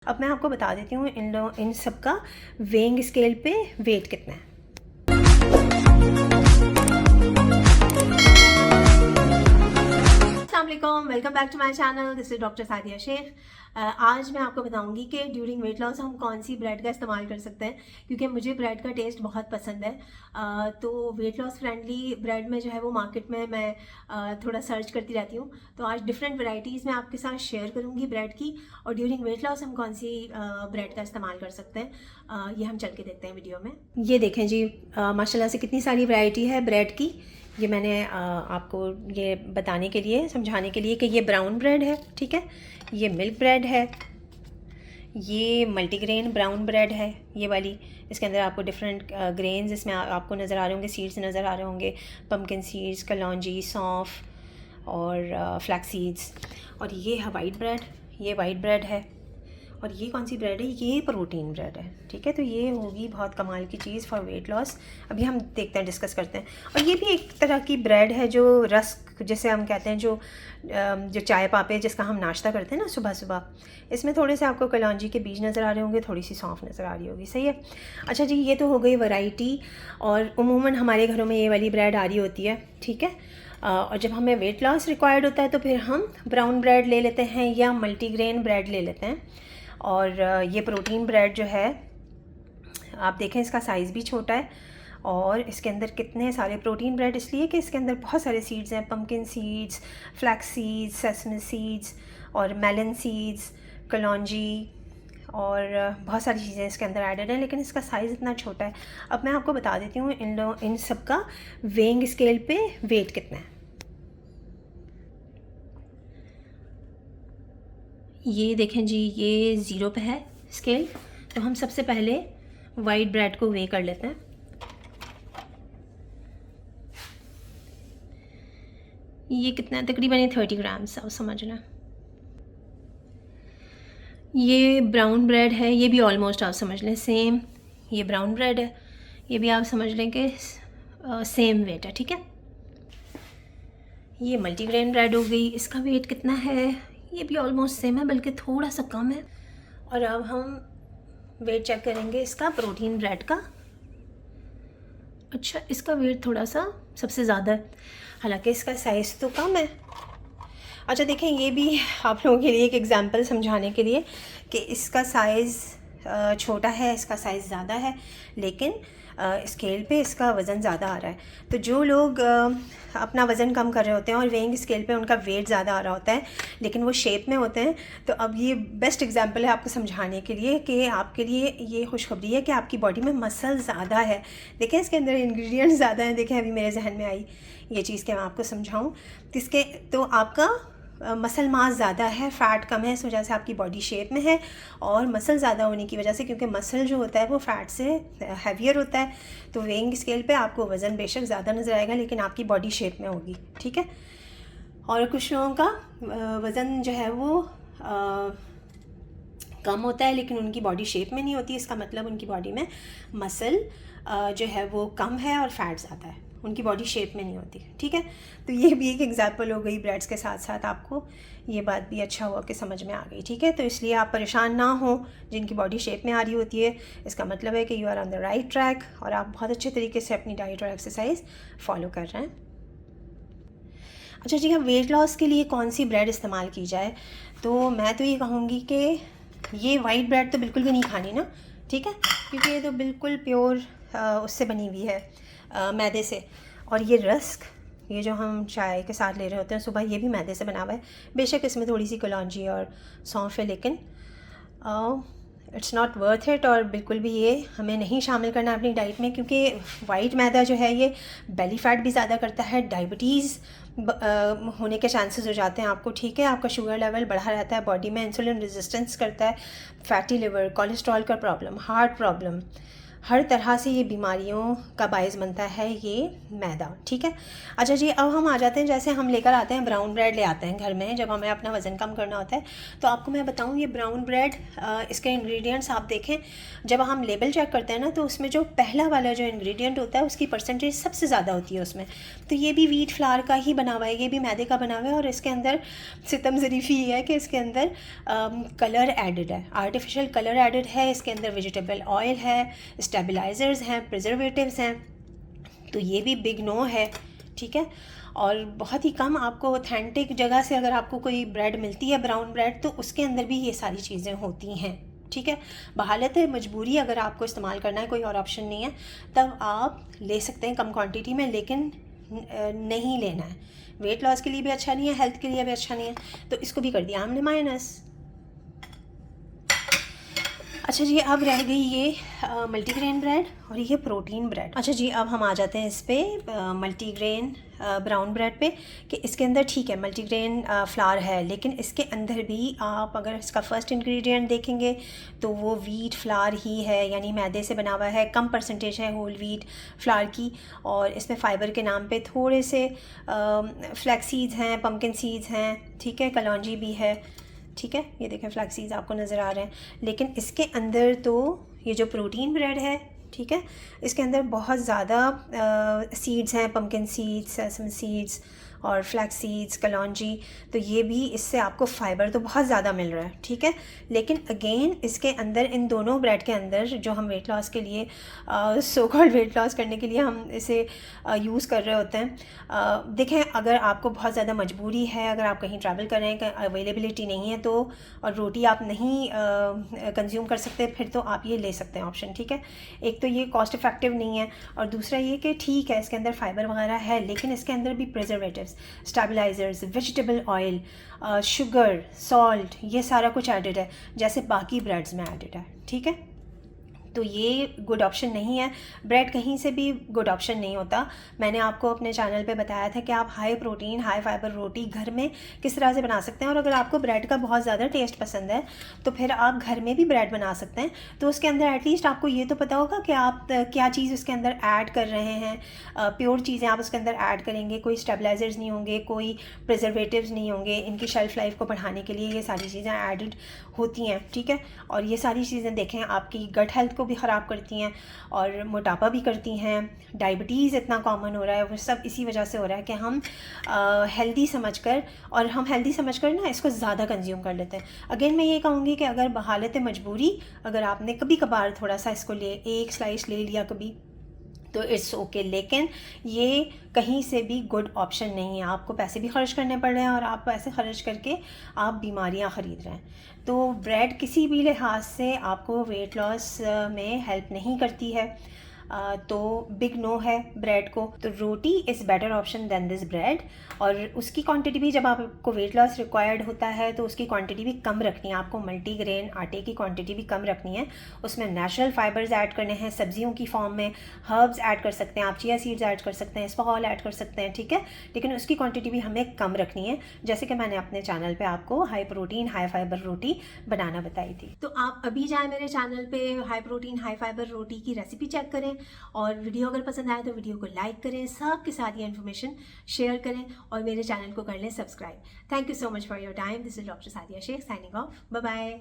अब मैं आपको बता देती हूँ इन सब का वेइंग स्केल पे वेट कितना है। अस्सलाम, welcome back to my channel. This is doctor Sadia Shaikh. आज मैं आपको बताऊंगी कि ड्यूरिंग वेट लॉस हम कौन सी ब्रेड का इस्तेमाल कर सकते हैं, क्योंकि मुझे ब्रेड का टेस्ट बहुत पसंद है। तो वेट लॉस फ्रेंडली ब्रेड में जो है वो मार्केट में मैं थोड़ा सर्च करती रहती हूँ। तो आज डिफरेंट वैरायटीज़ मैं आपके साथ शेयर करूँगी ब्रेड की, और ड्यूरिंग वेट लॉस हम कौन सी ब्रेड का इस्तेमाल कर सकते हैं ये हम चल के देखते हैं वीडियो में। ये देखें जी, माशाल्लाह से कितनी सारी वैरायटी है ब्रेड की। ये मैंने आपको ये बताने के लिए, समझाने के लिए कि ये ब्राउन ब्रेड है, ठीक है, ये मिल्क ब्रेड है, ये मल्टीग्रेन ब्राउन ब्रेड है ये वाली। इसके अंदर आपको डिफरेंट ग्रेन्स इसमें आपको नज़र आ रहे होंगे, सीड्स नज़र आ रहे होंगे, पम्पकिन सीड्स, कलौंजी, सौंफ और फ्लैक्स सीड्स। और ये है वाइट ब्रेड, ये वाइट ब्रेड है। और ये कौन सी ब्रेड है? ये प्रोटीन ब्रेड है, ठीक है। तो ये होगी बहुत कमाल की चीज़ फॉर वेट लॉस। अभी हम देखते हैं, डिस्कस करते हैं। और ये भी एक तरह की ब्रेड है जो रस्क जैसे हम कहते हैं, जो चाय पापे जिसका हम नाश्ता करते हैं ना सुबह सुबह। इसमें थोड़े से आपको कलौंजी के बीज नज़र आ रहे होंगे, थोड़ी सी सौंफ नज़र आ रही होगी, सही है। अच्छा जी, ये तो हो गई वैरायटी। और उमूमन हमारे घरों में ये वाली ब्रेड आ रही होती है, ठीक है। और जब हमें वेट लॉस रिक्वायर्ड होता है तो फिर हम ब्राउन ब्रेड ले लेते हैं या मल्टीग्रेन ब्रेड ले लेते हैं। और ये प्रोटीन ब्रेड जो है, आप देखें इसका साइज़ भी छोटा है। और इसके अंदर कितने सारे प्रोटीन ब्रेड इसलिए कि इसके अंदर बहुत सारे सीड्स हैं, pumpkin seeds, flax seeds, sesame seeds और मेलन सीड्स, कलौंजी और बहुत सारी चीज़ें इसके अंदर एडेड हैं, लेकिन इसका साइज़ इतना छोटा है। अब मैं आपको बता देती हूँ इन सब का वेइंग स्केल पे वेट कितना है। ये देखें जी, ये 0 पे है स्केल। तो हम सबसे पहले वाइट ब्रेड को वे कर लेते हैं। ये कितना है? तकरीबन 30 ग्राम्स, आप समझ लें। ये ब्राउन ब्रेड है, ये भी ऑलमोस्ट आप समझ लें सेम। ये ब्राउन ब्रेड है, ये भी आप समझ लें कि सेम वेट है, ठीक है। ये मल्टीग्रेन ब्रेड हो गई, इसका वेट कितना है? ये भी ऑलमोस्ट सेम है, बल्कि थोड़ा सा कम है। और अब हम वेट चेक करेंगे इसका प्रोटीन ब्रेड का। अच्छा, इसका वेट थोड़ा सा सबसे ज़्यादा है, हालांकि इसका साइज़ तो कम है। अच्छा देखें, ये भी आप लोगों के लिए एक एग्जांपल समझाने के लिए कि इसका साइज़ छोटा है, इसका साइज़ ज़्यादा है, लेकिन स्केल पे इसका वज़न ज़्यादा आ रहा है। तो जो लोग अपना वज़न कम कर रहे होते हैं और वेइंग स्केल पे उनका वेट ज़्यादा आ रहा होता है, लेकिन वो शेप में होते हैं, तो अब ये बेस्ट एग्जांपल है आपको समझाने के लिए कि आपके लिए ये खुशखबरी है कि आपकी बॉडी में मसल ज़्यादा है। देखें इसके अंदर इंग्रेडिएंट्स ज़्यादा हैं। देखें, अभी मेरे जहन में आई ये चीज़ कि मैं आपको समझाऊँ। तो आपका मसल मास ज़्यादा है, फ़ैट कम है, इस वजह से आपकी बॉडी शेप में है। और मसल ज़्यादा होने की वजह से, क्योंकि मसल जो होता है वो फ़ैट से हैवियर होता है, तो वेइंग स्केल पे आपको वज़न बेशक ज़्यादा नज़र आएगा, लेकिन आपकी बॉडी शेप में होगी, ठीक है। और कुछ लोगों का वज़न जो है वो कम होता है, लेकिन उनकी बॉडी शेप में नहीं होती। इसका मतलब उनकी बॉडी में मसल जो है वो कम है और फैट ज़्यादा है, उनकी बॉडी शेप में नहीं होती, ठीक है। तो ये भी एक एग्जांपल हो गई ब्रेड्स के साथ साथ। आपको ये बात भी अच्छा हुआ कि समझ में आ गई, ठीक है। तो इसलिए आप परेशान ना हो जिनकी बॉडी शेप में आ रही होती है। इसका मतलब है कि you are on the right track और आप बहुत अच्छे तरीके से अपनी डाइट और एक्सरसाइज फॉलो कर रहे हैं। अच्छा जी, हाँ, वेट लॉस के लिए कौन सी ब्रेड इस्तेमाल की जाए? तो मैं तो ये कहूँगी कि ये वाइट ब्रेड तो बिल्कुल भी नहीं खानी ना, ठीक है, क्योंकि ये तो बिल्कुल प्योर उससे बनी हुई है, मैदे से। और ये रस्क, ये जो हम चाय के साथ ले रहे होते हैं सुबह, ये भी मैदे से बना हुआ है। बेशक इसमें थोड़ी सी कलौंजी और सौंफ है, लेकिन इट्स नॉट वर्थ इट। और बिल्कुल भी ये हमें नहीं शामिल करना अपनी डाइट में, क्योंकि वाइट मैदा जो है ये बेली फैट भी ज़्यादा करता है, डायबिटीज़ होने के चांसेस हो जाते हैं आपको, ठीक है। आपका शुगर लेवल बढ़ा रहता है बॉडी में, इंसुलिन रेजिस्टेंस करता है, फैटी लिवर, कोलेस्ट्रॉल का प्रॉब्लम, हार्ट प्रॉब्लम, हर तरह से ये बीमारियों का बायस बनता है ये मैदा, ठीक है। अच्छा जी, अब हम आ जाते हैं, जैसे हम लेकर आते हैं ब्राउन ब्रेड ले आते हैं घर में जब हमें अपना वज़न कम करना होता है। तो आपको मैं बताऊं, ये ब्राउन ब्रेड इसके इंग्रेडिएंट्स आप देखें, जब हम लेबल चेक करते हैं ना, तो उसमें जो पहला वाला जो इंग्रेडिएंट होता है उसकी परसेंटेज सबसे ज़्यादा होती है उसमें। तो ये भी व्हीट फ्लावर का ही बना हुआ है, ये भी मैदे का बना हुआ है, और इसके अंदर सितम ज़रीफ़ी ये है कि इसके अंदर कलर एडिड है, आर्टिफिशियल कलर एडिड है, इसके अंदर वेजिटेबल ऑयल है, स्टेबलाइज़र्स हैं, प्रिजर्वेटिव्स हैं। तो ये भी बिग नो है, ठीक है। और बहुत ही कम आपको ऑथेंटिक जगह से अगर आपको कोई ब्रेड मिलती है ब्राउन ब्रेड, तो उसके अंदर भी ये सारी चीज़ें होती हैं, ठीक है। बहालत मजबूरी अगर आपको इस्तेमाल करना है, कोई और ऑप्शन नहीं है, तब आप ले सकते हैं कम क्वांटिटी में, लेकिन नहीं लेना है। वेट लॉस के लिए भी अच्छा नहीं है, हेल्थ के लिए भी अच्छा नहीं है, तो इसको भी कर दिया हमने माइनस। अच्छा जी, अब रह गई ये मल्टीग्रेन ब्रेड और ये प्रोटीन ब्रेड। अच्छा जी, अब हम आ जाते हैं इस पर मल्टीग्रेन ब्राउन ब्रेड पे, कि इसके अंदर ठीक है मल्टीग्रेन फ्लावर है, लेकिन इसके अंदर भी आप अगर इसका फर्स्ट इंग्रेडिएंट देखेंगे तो वो व्हीट फ्लावर ही है, यानी मैदे से बना हुआ है, कम परसेंटेज है होल व्हीट फ्लावर की, और इसमें फ़ाइबर के नाम पे थोड़े से फ्लैक्स सीड्स हैं, पम्पकिन सीड्स हैं, ठीक है, कलौंजी भी है, ठीक है। ये देखें फ्लैक्स सीड्स आपको नज़र आ रहे हैं, लेकिन इसके अंदर तो ये जो प्रोटीन ब्रेड है, ठीक है, इसके अंदर बहुत ज़्यादा सीड्स हैं, पम्पकिन सीड्स, सेसम सीड्स और फ्लैक्स सीड्स, कलौंजी। तो ये भी, इससे आपको फ़ाइबर तो बहुत ज़्यादा मिल रहा है, ठीक है। लेकिन अगेन इसके अंदर, इन दोनों ब्रेड के अंदर जो हम वेट लॉस के लिए सो कॉल्ड वेट लॉस करने के लिए हम इसे यूज़ कर रहे होते हैं, देखें अगर आपको बहुत ज़्यादा मजबूरी है, अगर आप कहीं ट्रैवल कर रहे हैं, अवेलेबिलिटी नहीं है, तो और रोटी आप नहीं कंज्यूम कर सकते, फिर तो आप ये ले सकते हैं ऑप्शन, ठीक है। एक तो ये कॉस्ट इफ़ेक्टिव नहीं है, और दूसरा ये कि ठीक है इसके अंदर फ़ाइबर वगैरह है, लेकिन इसके अंदर भी preservatives, stabilisers, vegetable oil, sugar, salt, ये सारा कुछ एडिड है, जैसे बाकी ब्रेड्स में एडिड है, ठीक है। तो ये गुड ऑप्शन नहीं है, ब्रेड कहीं से भी गुड ऑप्शन नहीं होता। मैंने आपको अपने चैनल पे बताया था कि आप हाई प्रोटीन हाई फाइबर रोटी घर में किस तरह से बना सकते हैं, और अगर आपको ब्रेड का बहुत ज़्यादा टेस्ट पसंद है तो फिर आप घर में भी ब्रेड बना सकते हैं। तो उसके अंदर एटलीस्ट आपको ये तो पता होगा कि आप क्या चीज़ उसके अंदर ऐड कर रहे हैं, प्योर चीज़ें आप उसके अंदर ऐड करेंगे, कोई स्टेबलाइजर्स नहीं होंगे, कोई प्रिजर्वेटिव्स नहीं होंगे, इनकी शेल्फ़ लाइफ को बढ़ाने के लिए ये सारी चीज़ें एडिड होती हैं, ठीक है। और ये सारी चीज़ें देखें आपकी गट हेल्थ को भी ख़राब करती हैं और मोटापा भी करती हैं, डायबिटीज़ इतना कॉमन हो रहा है, वो सब इसी वजह से हो रहा है कि हम हेल्दी समझकर, और हम हेल्दी समझकर ना इसको ज़्यादा कंज्यूम कर लेते हैं। अगेन मैं ये कहूँगी कि अगर बहालत मजबूरी अगर आपने कभी कभार थोड़ा सा इसको एक स्लाइस ले लिया कभी, तो इट्स ओके, लेकिन ये कहीं से भी गुड ऑप्शन नहीं है। आपको पैसे भी खर्च करने पड़ रहे हैं, और आप पैसे खर्च करके आप बीमारियां ख़रीद रहे हैं। तो ब्रेड किसी भी लिहाज से आपको वेट लॉस में हेल्प नहीं करती है, तो बिग नो है ब्रेड को। तो roti is better option than this bread, और उसकी क्वांटिटी भी, जब आपको वेट लॉस रिक्वायर्ड होता है तो उसकी क्वांटिटी भी कम रखनी है, आपको मल्टीग्रेन आटे की क्वांटिटी भी कम रखनी है, उसमें नेचुरल फाइबर्स ऐड करने हैं, सब्जियों की फॉर्म में हर्ब्स ऐड कर सकते हैं आप, चिया सीड्स ऐड कर सकते हैं, स्पॉल ऐड कर सकते हैं, ठीक है। लेकिन उसकी क्वांटिटी भी हमें कम रखनी है, जैसे कि मैंने अपने चैनल पे आपको हाई प्रोटीन हाई फाइबर रोटी बनाना बताई थी। तो आप अभी जाएँ मेरे चैनल पे, हाई प्रोटीन हाई फाइबर रोटी की रेसिपी चेक करें, और वीडियो अगर पसंद आए तो वीडियो को लाइक करें, सबके साथ ये इन्फॉर्मेशन शेयर करें, और मेरे चैनल को कर लें subscribe. Thank you so much for your time. This is doctor Sadia Shaikh signing off. Bye bye.